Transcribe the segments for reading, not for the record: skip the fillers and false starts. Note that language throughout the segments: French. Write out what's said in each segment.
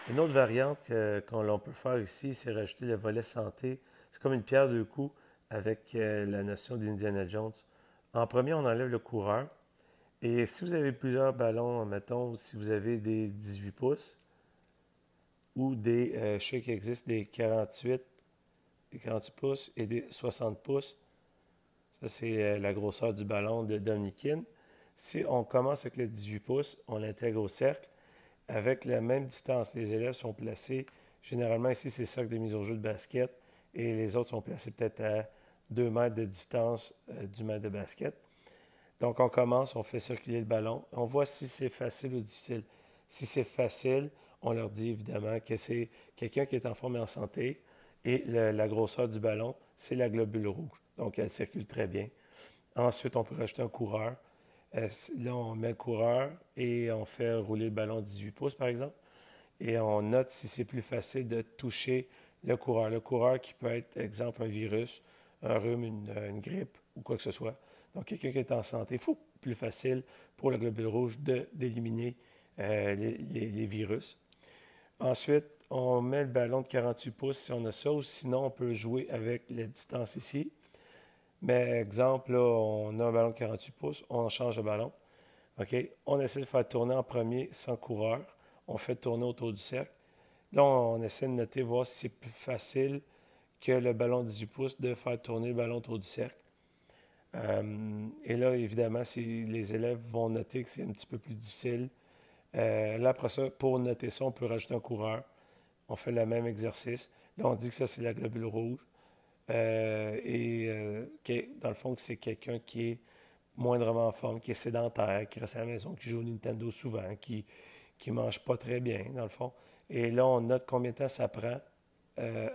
Une autre variante qu'on peut faire ici, c'est rajouter le volet santé. C'est comme une pierre deux coups avec la notion d'Indiana Jones. En premier, on enlève le coureur. Et si vous avez plusieurs ballons, mettons, si vous avez des 18 pouces ou je sais qu'il existe des 48 pouces et des 60 pouces, ça c'est la grosseur du ballon de Dominikin. Si on commence avec le 18 pouces, on l'intègre au cercle avec la même distance. Les élèves sont placés, généralement ici c'est le cercle de mise au jeu de basket, et les autres sont placés peut-être à 2 mètres de distance du mètre de basket. Donc on commence, on fait circuler le ballon, on voit si c'est facile ou difficile. Si c'est facile, on leur dit évidemment que c'est quelqu'un qui est en forme et en santé, et la grosseur du ballon, c'est la globule rouge. Donc elle circule très bien. Ensuite, on peut rajouter un coureur. Là, on met le coureur et on fait rouler le ballon 18 pouces, par exemple. Et on note si c'est plus facile de toucher le coureur. Le coureur qui peut être, exemple, un virus, un rhume, une grippe ou quoi que ce soit. Donc, quelqu'un qui est en santé, il faut plus facile pour le globule rouge d'éliminer les virus. Ensuite, on met le ballon de 48 pouces si on a ça, ou sinon on peut jouer avec la distance ici. Mais exemple, là, on a un ballon de 48 pouces, on change de ballon. OK? On essaie de faire tourner en premier sans coureur. On fait tourner autour du cercle. Là, on essaie de noter, voir si c'est plus facile que le ballon de 18 pouces de faire tourner le ballon autour du cercle. Et là, évidemment, les élèves vont noter que c'est un petit peu plus difficile. Là, après ça, pour noter ça, on peut rajouter un coureur. On fait le même exercice. Là, on dit que ça, c'est la globule rouge. Dans le fond, que c'est quelqu'un qui est moindrement en forme, qui est sédentaire, qui reste à la maison, qui joue au Nintendo souvent, qui mange pas très bien, dans le fond. Et là, on note combien de temps ça prend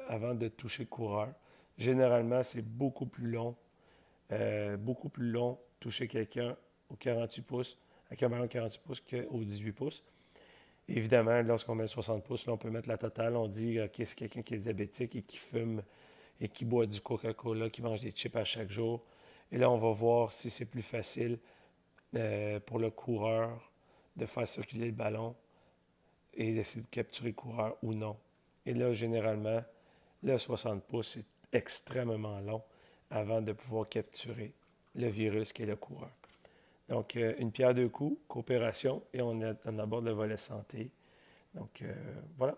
avant de toucher le coureur. Généralement, c'est beaucoup plus long toucher quelqu'un au 48 pouces, avec un ballon de 48 pouces qu'au 18 pouces. Évidemment, lorsqu'on met le 60 pouces, là, on peut mettre la totale. On dit, OK, c'est quelqu'un qui est diabétique et qui fume et qui boit du Coca-Cola, qui mange des chips à chaque jour. Et là, on va voir si c'est plus facile pour le coureur de faire circuler le ballon et d'essayer de capturer le coureur ou non. Et là, généralement, le 60 pouces, c'est extrêmement long avant de pouvoir capturer le virus qui est le coureur. Donc, une pierre deux coups, coopération, et on aborde le volet santé. Donc, voilà.